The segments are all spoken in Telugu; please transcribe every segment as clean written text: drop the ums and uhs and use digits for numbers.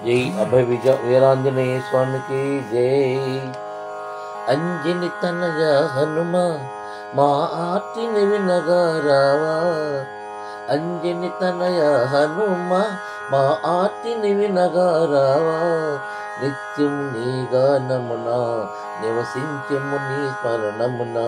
జై అభయ విజయ వీరాంజనేయ స్వామికి జై. అంజని తనయ హనుమ మా ఆర్తిని వినగా రావా. అంజని తనయ హనుమ మా ఆర్తిని వినగా రావా. నిత్యం నీ గానమున నివసించము నీ స్మరణమున.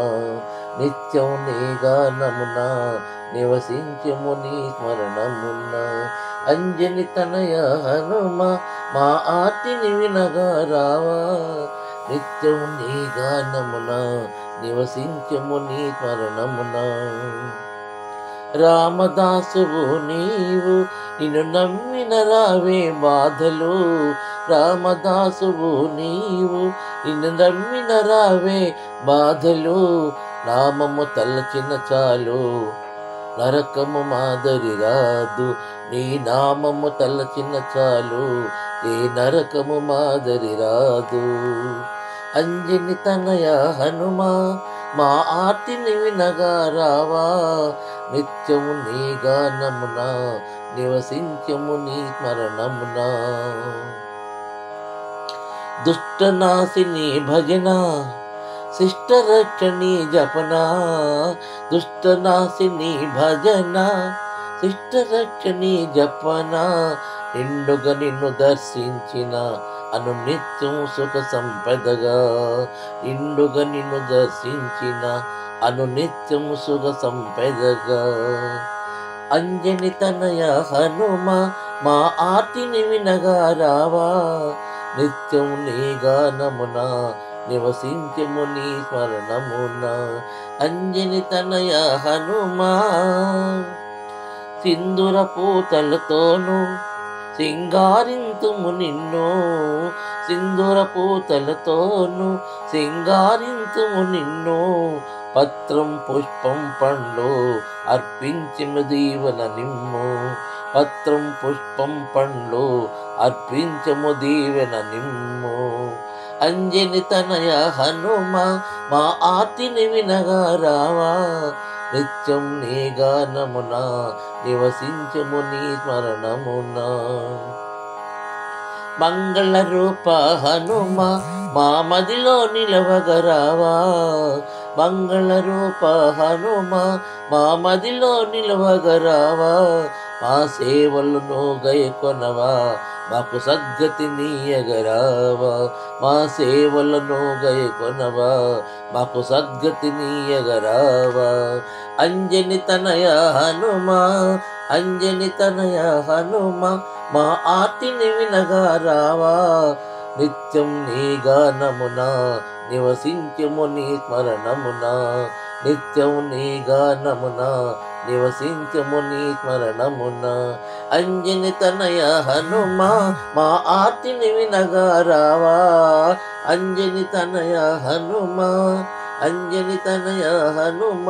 నిత్యం నీ గానమున నివసించము నీ స్మరణమున. అంజని తనయ హనుమ మా ఆర్తిని వినగా రావా. నిత్యం నీ గానమున నివసించము నీ స్మరణమున. రామదాసువు నీవు నిన్ను నమ్మిన రావే బాధలు. రామదాసువు నీవు నిన్ను నమ్మిన రావే బాధలు. నామము తలచిన చాలు నరకము మాదరి రాదు. నీ నామము తలచిన చాలు ఏ నరకము మాదరి రాదు. అంజని తనయ హనుమ మా ఆర్తిని వినగా రావా. నిత్యము నీ గానమున నివసించము నీ స్మరణమున. దుష్టనాశిని భజన శిష్టరక్షణి జపన. దుష్టనాశిని భజన శిష్టరక్షణి జపన. నిండుగా నిన్ను దర్శించిన అను నిత్యం సుఖ సంపదగా. నిండుగా నిన్ను దర్శించిన అను నిత్యం సుఖ సంపదగా. అంజని తనయ హనుమ మా ఆర్తిని వినగా రావా. నిత్యం నీ గానమున నివసించము నీ స్మరణమున. అంజని తనయ హనుమ సింధుర పూతలతోను సింగారింతుము నిన్ను. సింధుర పూతలతోను సింగారింతుము నిన్ను. పత్రం పుష్పం పండ్లు అర్పించము దీవెన నిమ్ము. పత్రం పుష్పం పండ్లు అర్పించము దీవెన నిమ్ము. అంజని తనయ హనుమ మా ఆర్తిని వినగా రావా. నిత్యం నీ గానమున నివసించము నీ స్మరణమున. మంగళ రూప హనుమ మా మదిలో నిలవగరావా. మంగళ రూప హనుమ మా మదిలో నిలవగరావా. మా సేవలను గైకొనవా మాకు సద్గతి నీయగరావా. మా సేవలను గైకొనవా మాకు సద్గతి నీయగరావా. అంజని తనయ హనుమ అంజని తనయ హనుమ మా ఆర్తిని వినగా రావా. నిత్యం నీ గానమున నివసించము నీ స్మరణమున. నిత్యం నీ గానమున నివసించము నీ స్మరణమున. అంజని తనయ హనుమ మా ఆర్తిని వినగా రావా. అంజని తనయ హనుమ అంజని తనయ హనుమ.